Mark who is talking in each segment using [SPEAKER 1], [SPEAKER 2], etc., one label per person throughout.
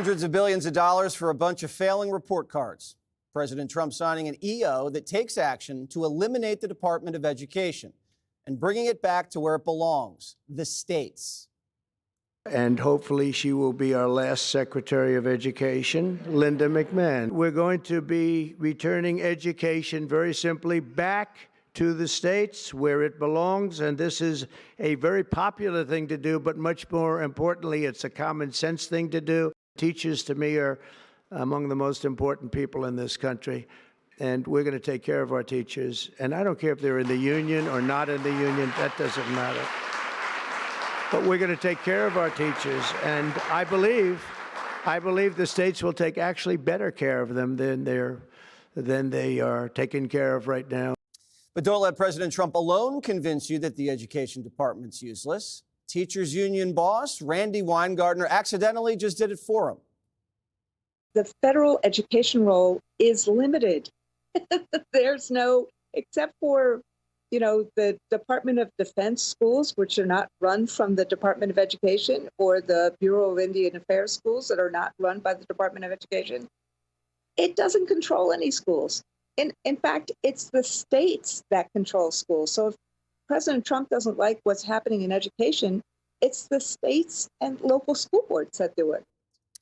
[SPEAKER 1] Hundreds of billions of dollars for a bunch of failing report cards. President Trump signing an EO that takes action to eliminate the Department of Education and bringing it back to where it belongs, the states.
[SPEAKER 2] And hopefully she will be our last Secretary of Education, Linda McMahon. We're going to be returning education very simply back to the states where it belongs. And this is a very popular thing to do, but much more importantly, it's a common sense thing to do. Teachers, to me, are among the most important people in this country. And we're going to take care of our teachers. And I don't care if they're in the union or not in the union, that doesn't matter. But we're going to take care of our teachers. And I believe the states will take actually better care of them than they are taken care of right now.
[SPEAKER 1] But don't let President Trump alone convince you that the education department's useless. Teachers union boss Randy Weingartner accidentally just did it for him.
[SPEAKER 3] The federal education role is limited. There's no, except for, the Department of Defense schools, which are not run from the Department of Education, or the Bureau of Indian Affairs schools that are not run by the Department of Education. It doesn't control any schools. In fact, it's the states that control schools. So if President Trump doesn't like what's happening in education, it's the states and local school boards that do it.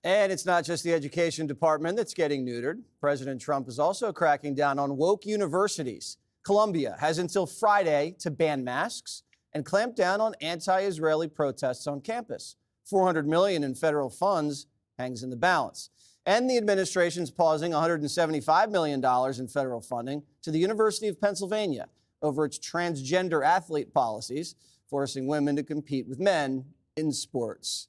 [SPEAKER 1] And it's not just the education department that's getting neutered. President Trump is also cracking down on woke universities. Columbia has until Friday to ban masks and clamp down on anti-Israeli protests on campus. $400 million in federal funds hangs in the balance. And the administration's pausing $175 million in federal funding to the University of Pennsylvania over its transgender athlete policies, forcing women to compete with men in sports.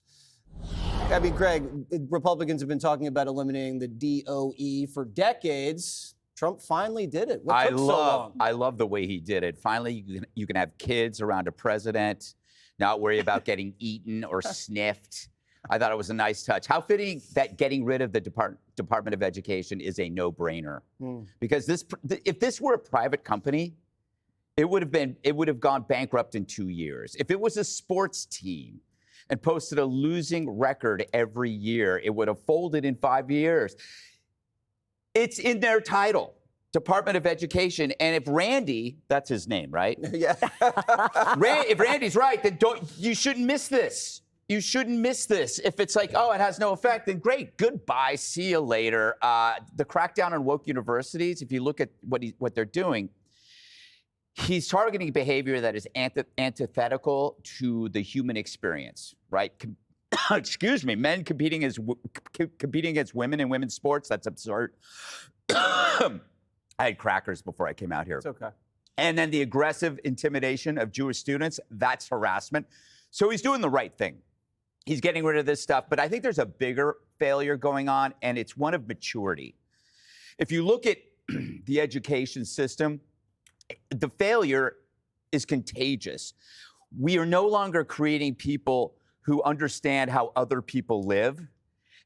[SPEAKER 1] I mean, Greg, Republicans have been talking about eliminating the DOE for decades. Trump finally did it. What took so long?
[SPEAKER 4] I love the way he did it. Finally, you can have kids around a president, not worry about getting eaten or sniffed. I thought it was a nice touch. How fitting that getting rid of the Department of Education is a no-brainer. Because if this were a private company, it would have gone bankrupt in 2 years. If it was a sports team and posted a losing record every year, it would have folded in 5 years. It's in their title, Department of Education. And if Randy, that's his name, right?
[SPEAKER 1] Yeah.
[SPEAKER 4] If Randy's right, then you shouldn't miss this. You shouldn't miss this. If it's like, oh, it has no effect, then great, goodbye, see you later. The crackdown on woke universities, if you look at what they're doing, he's targeting behavior that is antithetical to the human experience, right? Excuse me, men competing against women in women's sports, that's absurd. I had crackers before I came out here.
[SPEAKER 1] It's okay.
[SPEAKER 4] And then the aggressive intimidation of Jewish students, that's harassment. So he's doing the right thing. He's getting rid of this stuff, but I think there's a bigger failure going on, and it's one of maturity. If you look at the education system, the failure is contagious. We are no longer creating people who understand how other people live,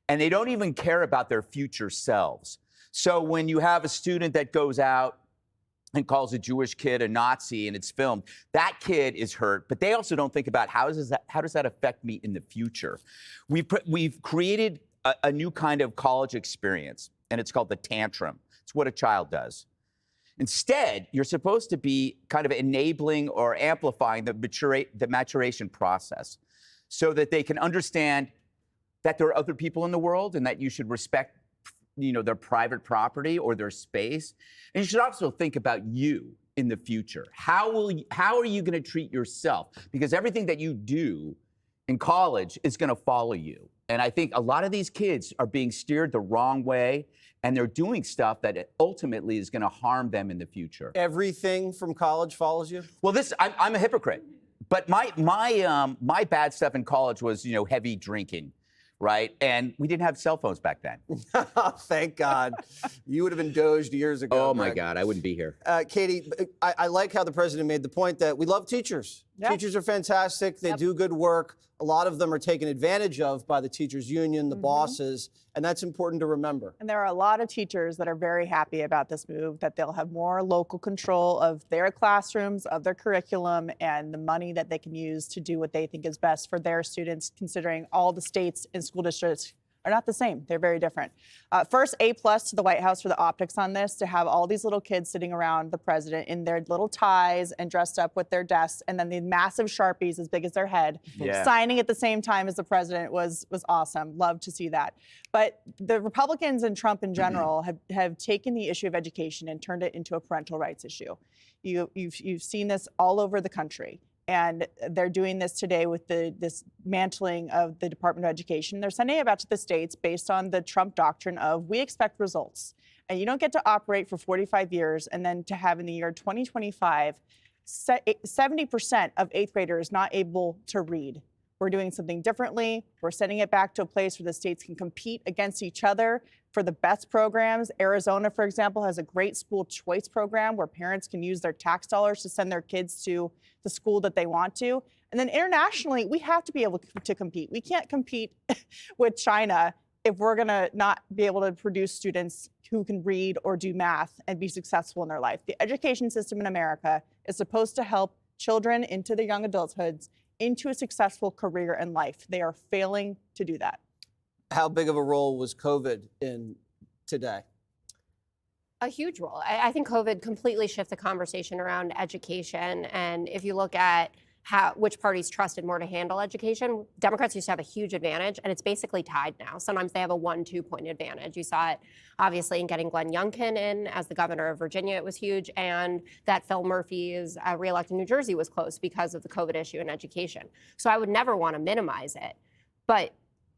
[SPEAKER 4] and they don't even care about their future selves. So when you have a student that goes out and calls a Jewish kid a Nazi and it's filmed, that kid is hurt, but they also don't think about how does that affect me in the future? We've created a new kind of college experience, and it's called the tantrum. It's what a child does. Instead, you're supposed to be kind of enabling or amplifying the maturation process so that they can understand that there are other people in the world and that you should respect, their private property or their space. And you should also think about you in the future. How are you going to treat yourself? Because everything that you do in college is going to follow you. And I think a lot of these kids are being steered the wrong way, and they're doing stuff that ultimately is going to harm them in the future.
[SPEAKER 1] Everything from college follows you?
[SPEAKER 4] Well, I'm a hypocrite, but my bad stuff in college was heavy drinking, right? And we didn't have cell phones back then.
[SPEAKER 1] Thank God. You would have been doged years ago.
[SPEAKER 4] Oh my God, I wouldn't be here.
[SPEAKER 1] Katie, I like how the president made the point that we love teachers. Yeah. Teachers are fantastic. They do good work. A lot of them are taken advantage of by the teachers union, the bosses, and that's important to remember.
[SPEAKER 5] And there are a lot of teachers that are very happy about this move, that they'll have more local control of their classrooms, of their curriculum, and the money that they can use to do what they think is best for their students, considering all the states and school districts are not the same. They're very different. First, A+ to the White House for the optics on this, to have all these little kids sitting around the president in their little ties and dressed up with their desks, and then the massive Sharpies as big as their head, signing at the same time as the president was awesome. Love to see that. But the Republicans and Trump in general have taken the issue of education and turned it into a parental rights issue. You've seen this all over the country. And they're doing this today with this mantling of the Department of Education. They're sending it back to the states based on the Trump doctrine of we expect results. And you don't get to operate for 45 years and then to have in the year 2025, 70% of 8th graders not able to read. We're doing something differently. We're sending it back to a place where the states can compete against each other for the best programs. Arizona, for example, has a great school choice program where parents can use their tax dollars to send their kids to the school that they want to. And then internationally, we have to be able to compete. We can't compete with China if we're going to not be able to produce students who can read or do math and be successful in their life. The education system in America is supposed to help children into their young adulthoods into a successful career in life. They are failing to do that.
[SPEAKER 1] How big of a role was COVID in today?
[SPEAKER 6] A huge role. I think COVID completely shifted the conversation around education. And if you look at which parties trusted more to handle education, Democrats used to have a huge advantage, and it's basically tied now. Sometimes they have a 1-2 point advantage. You saw it obviously in getting Glenn Youngkin in as the governor of Virginia. It was huge, and that Phil Murphy's reelect in New Jersey was close because of the COVID issue in education. So I would never want to minimize it. But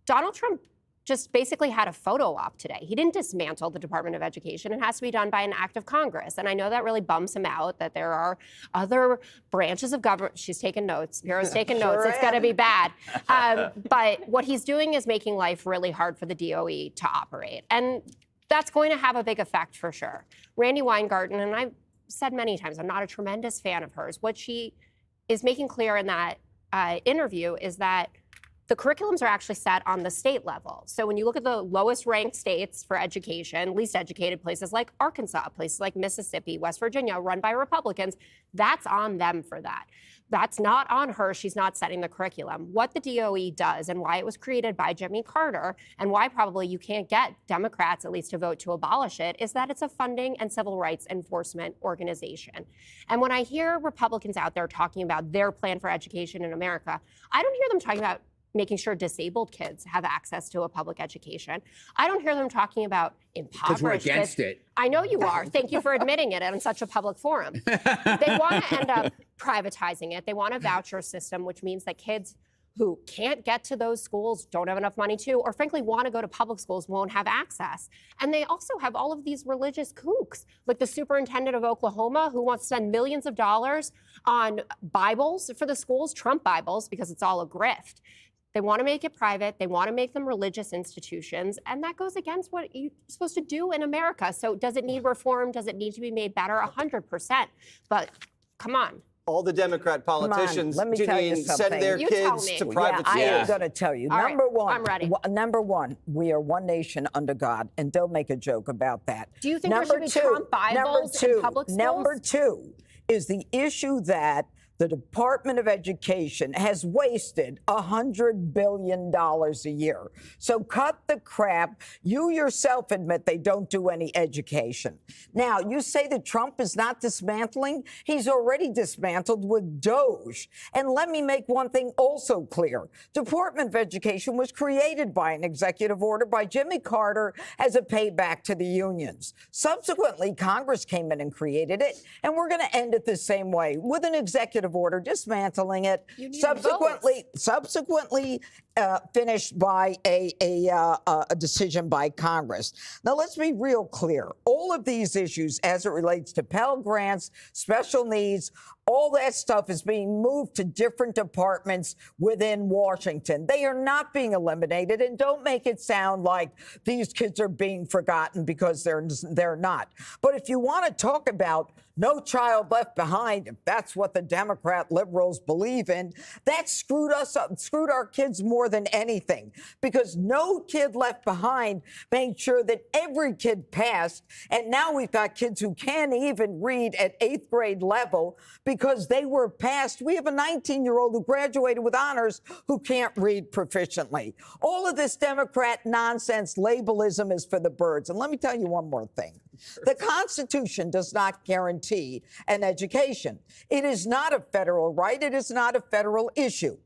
[SPEAKER 6] Donald Trump just basically had a photo op today. He didn't dismantle the Department of Education. It has to be done by an act of Congress. And I know that really bums him out, that there are other branches of government. She's taking notes. Bureau's taking notes. It's going to be bad. But what he's doing is making life really hard for the DOE to operate. And that's going to have a big effect for sure. Randi Weingarten, and I've said many times, I'm not a tremendous fan of hers. What she is making clear in that interview is that the curriculums are actually set on the state level. So when you look at the lowest ranked states for education, least educated places like Arkansas, places like Mississippi, West Virginia, run by Republicans, that's on them for that. That's not on her. She's not setting the curriculum. What the DOE does and why it was created by Jimmy Carter and why probably you can't get Democrats at least to vote to abolish it is that it's a funding and civil rights enforcement organization. And when I hear Republicans out there talking about their plan for education in America, I don't hear them talking about making sure disabled kids have access to a public education. I don't hear them talking about impoverished.
[SPEAKER 7] Because we're against it.
[SPEAKER 6] I know you are. Thank you for admitting it on such a public forum. They want to end up privatizing it. They want a voucher system, which means that kids who can't get to those schools, don't have enough money to, or frankly want to go to public schools, won't have access. And they also have all of these religious kooks, like the superintendent of Oklahoma who wants to spend millions of dollars on Bibles for the schools, Trump Bibles, because it's all a grift. They want to make it private. They want to make them religious institutions. And that goes against what you're supposed to do in America. So does it need reform? Does it need to be made better? 100%. But come on.
[SPEAKER 1] All the Democrat politicians,
[SPEAKER 8] Let me tell you
[SPEAKER 1] send
[SPEAKER 8] something.
[SPEAKER 1] their
[SPEAKER 6] You tell
[SPEAKER 1] kids
[SPEAKER 6] me.
[SPEAKER 1] to private
[SPEAKER 8] I am
[SPEAKER 1] schools.
[SPEAKER 8] going to tell you.
[SPEAKER 6] All right,
[SPEAKER 8] Number one,
[SPEAKER 6] I'm ready.
[SPEAKER 8] Number one, we are one nation under God, and don't make a joke about that.
[SPEAKER 6] Do you think there should be Trump Bibles in public schools?
[SPEAKER 8] Number two is the issue that the Department of Education has wasted $100 billion a year. So cut the crap. You yourself admit they don't do any education. Now, you say that Trump is not dismantling. He's already dismantled with DOGE. And let me make one thing also clear. Department of Education was created by an executive order by Jimmy Carter as a payback to the unions. Subsequently, Congress came in and created it, and we're going to end it the same way with an executive order dismantling it, subsequently finished by a decision by Congress. Now, let's be real clear. All of these issues, as it relates to Pell Grants, special needs, all that stuff is being moved to different departments within Washington. They are not being eliminated, and don't make it sound like these kids are being forgotten, because they're not. But if you want to talk about no child left behind, if that's what the Democrat liberals believe in, that screwed us up, screwed our kids more more than anything, because No Kid Left Behind made sure that every kid passed. And now we've got kids who can't even read at 8th grade level because they were passed. We have a 19-year-old who graduated with honors who can't read proficiently. All of this Democrat nonsense labelism is for the birds. And let me tell you one more thing. The Constitution does not guarantee an education. It is not a federal right. It is not a federal issue.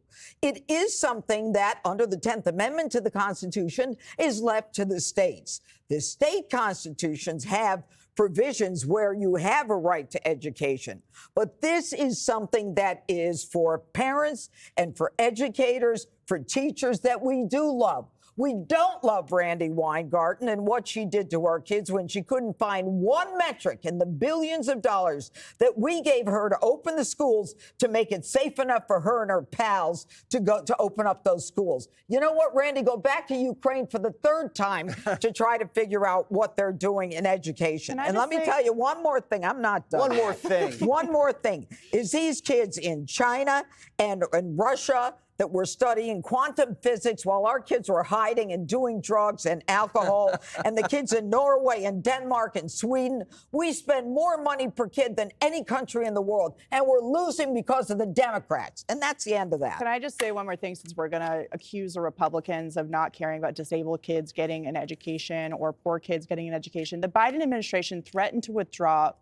[SPEAKER 8] It is something that, under the 10th Amendment to the Constitution, is left to the states. The state constitutions have provisions where you have a right to education. But this is something that is for parents and for educators, for teachers that we do love. We don't love Randi Weingarten and what she did to our kids when she couldn't find one metric in the billions of dollars that we gave her to open the schools to make it safe enough for her and her pals to go to open up those schools. You know what, Randy? Go back to Ukraine for the 3rd time to try to figure out what they're doing in education. And let me tell you one more thing. I'm not done.
[SPEAKER 1] One more thing.
[SPEAKER 8] One more thing is these kids in China and in Russia that were studying quantum physics while our kids were hiding and doing drugs and alcohol, and the kids in Norway and Denmark and Sweden. We spend more money per kid than any country in the world, and we're losing because of the Democrats. And that's the end of that.
[SPEAKER 5] Can I just say one more thing, since we're going to accuse the Republicans of not caring about disabled kids getting an education or poor kids getting an education? The Biden administration threatened to withdraw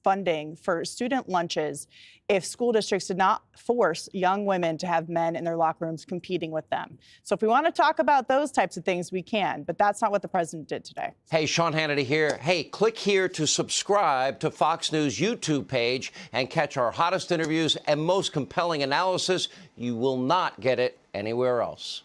[SPEAKER 5] funding for student lunches if school districts did not force young women to have men in their locker rooms competing with them. So if we want to talk about those types of things, we can, but that's not what the president did today.
[SPEAKER 7] Hey, Sean Hannity here. Hey, click here to subscribe to Fox News YouTube page and catch our hottest interviews and most compelling analysis. You will not get it anywhere else.